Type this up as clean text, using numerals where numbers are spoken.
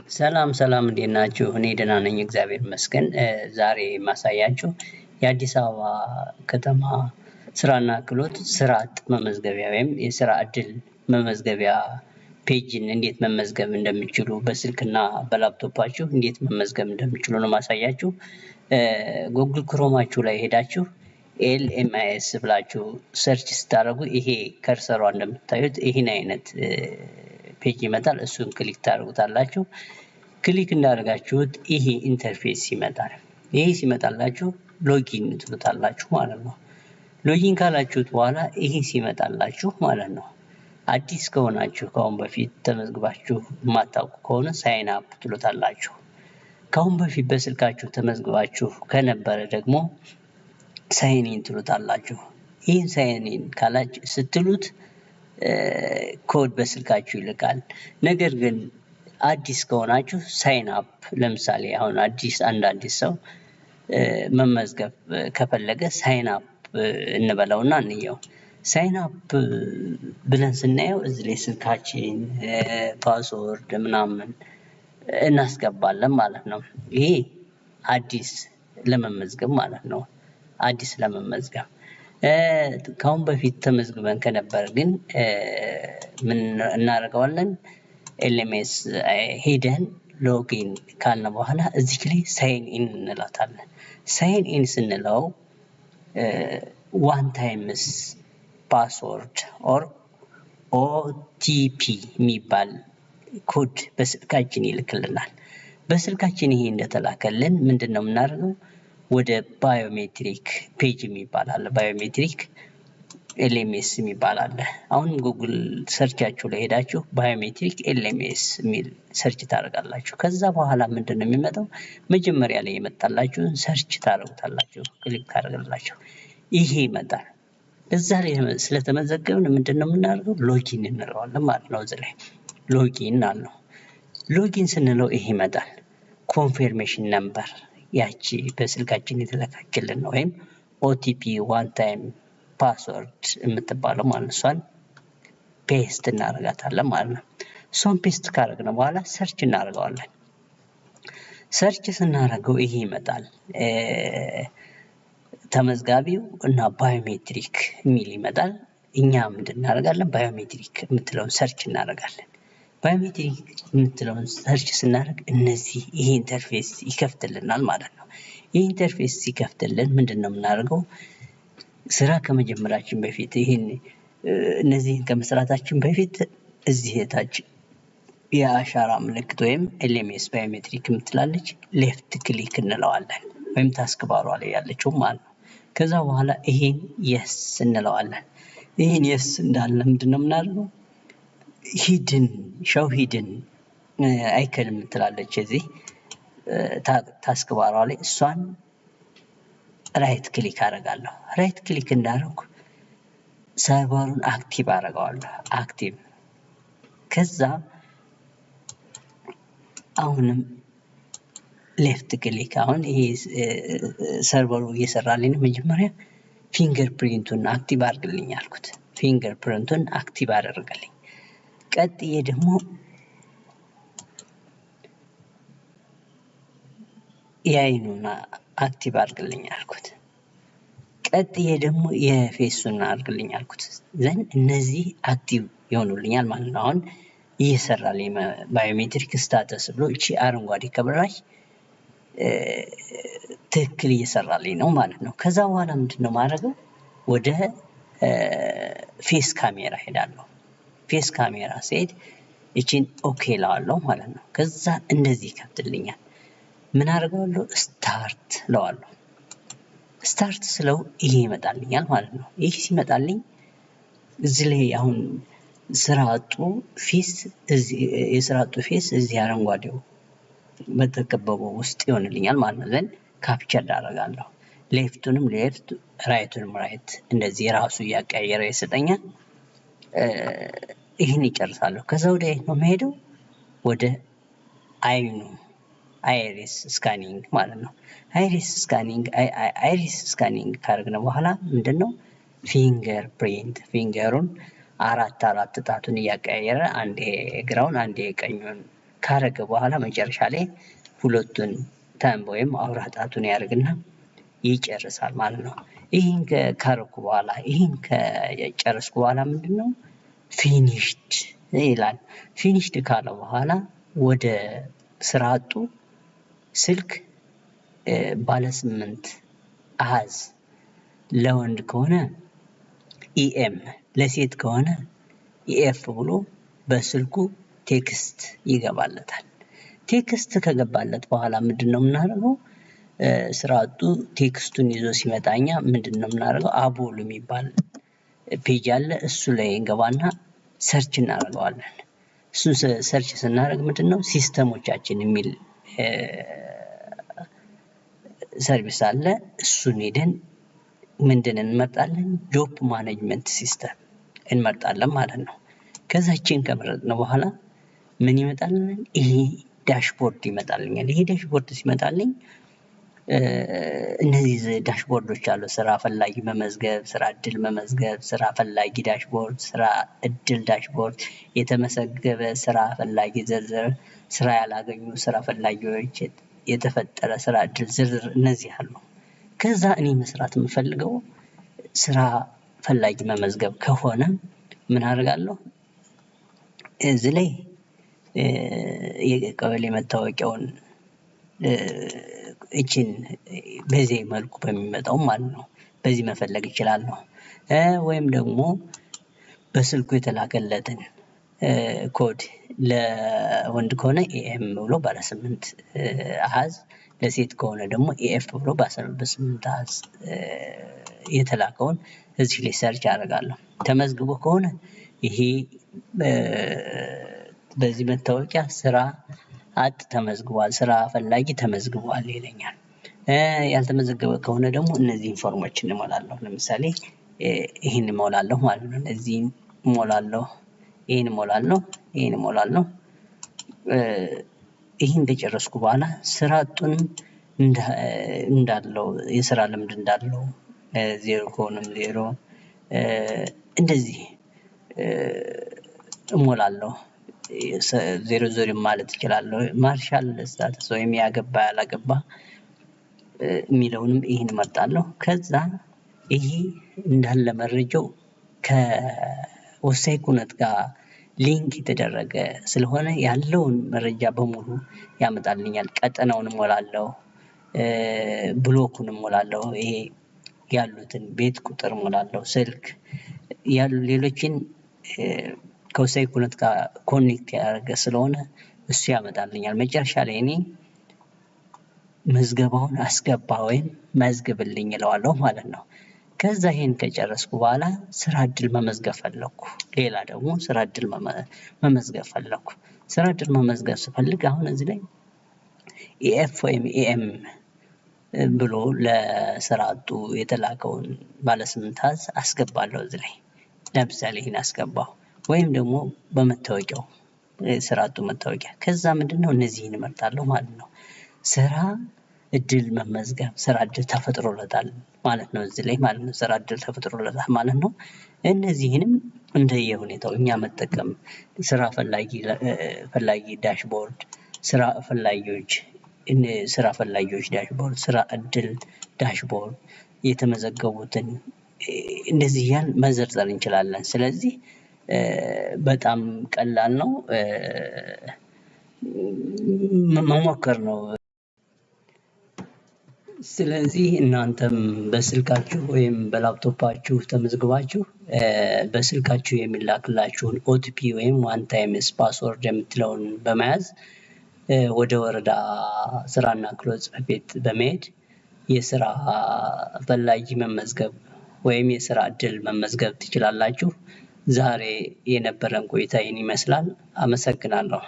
ሰላም ሰላም እንዴት ናችሁ? እኔ ደህና ነኝ እግዚአብሔር ይመስገን። ዛሬ ማሳያችሁ የአዲስ አበባ ከተማ ስራና ክህሎት ስራ አጥ መመዝገቢያ ወይም የስራ እድል መመዝገቢያ ፔጅን እንዴት መመዝገብ እንደምትችሉ በስልክና በላፕቶፓችሁ እንዴት መመዝገብ እንደምትችሉ ነው ማሳያችሁ። ጉግል ክሮማችሁ ላይ ሄዳችሁ LMIS ብላችሁ ሰርች ስታደርጉ ይሄ ከርሰሯ እንደምታዩት ይሄን አይነት ፔጅ ይመጣል። እሱን ክሊክ ታደርጉታላችሁ። ክሊክ እንዳደረጋችሁት ይሄ ኢንተርፌስ ይመጣል። ይሄ ሲመጣላችሁ ሎጊን ትሉታላችሁ ማለት ነው። ሎጊን ካላችሁት በኋላ ይሄ ሲመጣላችሁ ማለት ነው። አዲስ ከሆናችሁ ከአሁን በፊት ተመዝግባችሁ የማታውቁ ከሆነ ሳይን አፕ ትሉታላችሁ። ከአሁን በፊት በስልካችሁ ተመዝግባችሁ ከነበረ ደግሞ ሳይን ኢን ትሉታላችሁ። ይህን ሳይን ኢን ካላችሁ ስትሉት ኮድ በስልካችሁ ይልካል። ነገር ግን አዲስ ከሆናችሁ ሳይን አፕ ለምሳሌ አሁን አዲስ ሰው መመዝገብ ከፈለገ ሳይን አፕ እንበለውና እንየው። ሳይን አፕ ብለን ስናየው እዚህ ላይ ስልካችን ፓስወርድ ምናምን እናስገባለን ማለት ነው። ይሄ አዲስ ለመመዝገብ ማለት ነው። አዲስ ለመመዝገብ ከአሁን በፊት ተመዝግበን ከነበር ግን ምን እናደርገዋለን? LMS ሄደን ሎጊን ካልን በኋላ እዚህ ላይ ሳይን ኢን እንላታለን። ሳይን ኢን ስንለው ዋን ታይምስ ፓስወርድ ኦር OTP የሚባል ኮድ በስልካችን ይልክልናል። በስልካችን ይሄ እንደተላከልን ምንድነው የምናደርገው? ወደ ባዮሜትሪክ ፔጅ የሚባል አለ። ባዮሜትሪክ LMS የሚባል አለ። አሁን ጉግል ሰርቻችሁ ላይ ሄዳችሁ ባዮሜትሪክ LMS የሚል ሰርች ታደርጋላችሁ። ከዛ በኋላ ምንድነው የሚመጣው? መጀመሪያ ላይ የመጣላችሁ ሰርች ታደርጉታላችሁ፣ ክሊክ ታደርጋላችሁ። ይሄ ይመጣል። እዛ ላይ ስለተመዘገብን ምንድነው የምናደርገው? ሎጊን እንለዋለን ማለት ነው። እዚህ ላይ ሎጊን አለው። ሎጊን ስንለው ይሄ ይመጣል። ኮንፊርሜሽን ነምበር ያቺ በስልካችን የተላከችልን ነው፣ ወይም OTP ዋን ታይም ፓስወርድ የምትባለው ማለት ነው። እሷን ፔስት እናደርጋታለን ማለት ነው። እሷን ፔስት ካደረግን በኋላ ሰርች እናደርገዋለን። ሰርች ስናደርገው ይሄ ይመጣል። ተመዝጋቢው እና ባዮሜትሪክ የሚል ይመጣል። እኛ ምንድን እናደርጋለን? ባዮሜትሪክ የምትለውን ሰርች እናደርጋለን። ባዮሜትሪክ የምትለውን ሰርች ስናደርግ ይሄ ኢንተርፌስ ይከፍትልናል ማለት ነው። ይሄ ኢንተርፌስ ሲከፍትልን ምንድነው የምናደርገው? ስራ ከመጀመራችን በፊት እነዚህን ከመስራታችን በፊት እዚህ ታች የአሻራ ምልክት ወይም LMS ባዮሜትሪክ የምትላለች ሌፍት ክሊክ እንለዋለን፣ ወይም ታስክ ባሯ ላይ ያለችው ማለት ነው። ከዛ በኋላ ይሄን የስ እንለዋለን። ይሄን የስ እንዳለ ምንድነው የምናደርገው? ሂድን አይከን የምትላለች እዚህ ታስክ ባሯ ላይ እሷን ራይት ክሊክ አደርጋለሁ። ራይት ክሊክ እንዳደረኩ ሰርቨሩን አክቲቭ አደርገዋለሁ። አክቲቭ ከዛ አሁንም ሌፍት ክሊክ አሁን ይሄ ሰርቨሩ እየሰራልኝ ነው። መጀመሪያ ፊንገር ፕሪንቱን አክቲቭ አድርግልኝ አልኩት። ፊንገር ፕሪንቱን አክቲቭ አደረገልኝ። ቀጥዬ ደግሞ የአይኑን አክቲቭ አድርግልኝ አልኩት። ቀጥዬ ደግሞ የፌሱን አድርግልኝ አልኩት። ዘን እነዚህ አክቲቭ ይሆኑልኛል ማለት ነው። አሁን እየሰራልኝ ባዮሜትሪክ ስታተስ ብሎ እቺ አረንጓዴ ከበራች ትክክል እየሰራልኝ ነው ማለት ነው። ከዛ በኋላ ምንድነው ማድረገው? ወደ ፌስ ካሜራ ሄዳለሁ። ፌስ ካሜራ ስሄድ እቺን ኦኬ ላዋለሁ ማለት ነው። ከዛ እንደዚህ ይከፍትልኛል። ምን አደርጋለሁ? ስታርት ለዋለሁ። ስታርት ስለው ይሄ ይመጣልኛል ማለት ነው። ይሄ ሲመጣልኝ እዚህ ላይ አሁን ስራ አጡ ፌስ እዚህ አረንጓዴው በተከበበው ውስጥ ይሆንልኛል ማለት ነው። ዘንድ ካፕቸር አደርጋለሁ። ሌፍቱንም ሌፍት ራይቱንም ራይት እንደዚህ ራሱ እያቀያየረ ይሰጠኛል። ይሄን ይጨርሳለሁ። ከዛ ወደ ነው የምሄደው? ወደ አይሪስ ስካኒንግ ማለት ነው። አይሪስ ስካኒንግ ካደረግን በኋላ ምንድነው ፊንገር ፕሪንት ፊንገሩን አራት ጣቱን እያቀያየረ አንዴ ግራውን አንዴ ቀኙን ካረገ በኋላ መጨረሻ ላይ ሁለቱን ተንብ ወይም አውራ ጣቱን ያደርግና ይጨርሳል ማለት ነው። ይህን ካረኩ በኋላ ይህን ከጨረስኩ በኋላ ምንድነው ፊኒሽድ ይላል። ፊኒሽድ ካለ በኋላ ወደ ስራ አጡ ስልክ ባለ 8 አሃዝ ለወንድ ከሆነ ኢኤም ለሴት ከሆነ ኢኤፍ ብሎ በስልኩ ቴክስት ይገባለታል። ቴክስት ከገባለት በኋላ ምንድነው የምናደርገው? ስራ አጡ ቴክስቱን ይዞ ሲመጣኛ ምንድነው የምናደርገው? አቦል የሚባል ፔጅ አለ። እሱ ላይ እንገባና ሰርች እናደርገዋለን። እሱን ሰርች ስናደርግ ምንድነው ሲስተሞቻችን የሚል ሰርቪስ አለ። እሱን ሄደን ምንድን እንመርጣለን? ጆብ ማኔጅመንት ሲስተም እንመርጣለን ማለት ነው። ከዛችን ከመረጥን በኋላ ምን ይመጣልናል? ይሄ ዳሽቦርድ ይመጣልኛል። ይሄ ዳሽቦርድ ሲመጣልኝ እነዚህ ዳሽቦርዶች አሉ። ስራ ፈላጊ መመዝገብ፣ ስራ እድል መመዝገብ፣ ስራ ፈላጊ ዳሽቦርድ፣ ስራ እድል ዳሽቦርድ፣ የተመዘገበ ስራ ፈላጊ ዝርዝር፣ ስራ ያላገኙ ስራ ፈላጊዎች፣ የተፈጠረ ስራ እድል ዝርዝር እነዚህ አሉ። ከዛ እኔ መስራት የምፈልገው ስራ ፈላጊ መመዝገብ ከሆነ ምን አደርጋለሁ? እዚህ ላይ የቀበሌ መታወቂያውን እቺን በዚህ መልኩ በሚመጣው ማለት ነው በዚህ መፈለግ እችላለሁ። ወይም ደግሞ በስልኩ የተላከለትን ኮድ ለወንድ ከሆነ ኤኤም ብሎ ባለ 8 አሃዝ ለሴት ከሆነ ደግሞ ኤኤፍ ብሎ ባለ 8 አሃዝ የተላከውን እዚህ ላይ ሰርች አደርጋለሁ። ተመዝግቦ ከሆነ ይሄ በዚህ መታወቂያ ስራ አጥ ተመዝግቧል፣ ስራ ፈላጊ ተመዝግቧል ይለኛል። ያልተመዘገበ ከሆነ ደግሞ እነዚህ ኢንፎርሜሽን እሞላለሁ። ለምሳሌ ይሄን እሞላለሁ ማለት ነው። እነዚህ እሞላለሁ፣ ይሄን እሞላለሁ፣ ይሄን እሞላለሁ። ይሄን ከጨረስኩ በኋላ ስራ አጡን እንዳለው የስራ ልምድ እንዳለው 0 ከሆነም 0 እንደዚህ እሞላለሁ። 00 ማለት እችላለሁ። ማርሻል ስታተስ ወይም ያገባ ያላገባ የሚለውንም ይሄን እመርጣለሁ። ከዛ ይሄ እንዳለ መረጃው ከወሳኝ ኩነት ጋር ሊንክ የተደረገ ስለሆነ ያለውን መረጃ በሙሉ ያመጣልኛል። ቀጠናውን እሞላለሁ፣ ብሎኩን እሞላለሁ፣ ይሄ ያሉትን ቤት ቁጥር እሞላለሁ፣ ስልክ ያሉ ሌሎችን ከወሳኝ ኩነት ጋር ኮኔክት ያደረገ ስለሆነ እሱ ያመጣልኛል። መጨረሻ ላይ እኔ መዝገባውን አስገባ ወይም መዝግብልኝ እለዋለሁ ማለት ነው። ከዛ ይሄን ከጨረስኩ በኋላ ስራ እድል መመዝገብ ፈለኩ። ሌላ ደግሞ ስራ እድል መመዝገብ ፈለኩ። ስራ እድል መመዝገብ ስፈልግ አሁን እዚህ ላይ ኢኤፍ ወይም ኢኤም ብሎ ለስራ አጡ የተላከውን ባለ 8 አሃዝ አስገባለሁ እዚህ ላይ። ለምሳሌ ይሄን አስገባሁ። ወይም ደግሞ በመታወቂያው ስራ አጡ መታወቂያ። ከዛ ምንድነው እነዚህን እመርጣለሁ ማለት ነው። ስራ እድል መመዝገብ፣ ስራ እድል ተፈጥሮለታል ማለት ነው እዚህ ላይ ማለት ነው። ስራ እድል ተፈጥሮለታል ማለት ነው። እነዚህንም እንደየሁኔታው እኛ መጠቀም ስራ ፈላጊ ዳሽቦርድ፣ ስራ ፈላጊዎች ዳሽቦርድ፣ ስራ እድል ዳሽቦርድ፣ የተመዘገቡትን እንደዚህ ያን መዘርዘር እንችላለን። ስለዚህ በጣም ቀላል ነው፣ መሞከር ነው። ስለዚህ እናንተም በስልካችሁ ወይም በላፕቶፓችሁ ተመዝግባችሁ በስልካችሁ የሚላክላችሁን ኦቲፒ ወይም ዋን ታይምስ ፓስወርድ የምትለውን በመያዝ ወደ ወረዳ ስራና ክህሎት ጽሕፈት ቤት በመሄድ የስራ ፈላጊ መመዝገብ ወይም የስራ እድል መመዝገብ ትችላላችሁ። ዛሬ የነበረን ቆይታ ይህን ይመስላል። አመሰግናለሁ።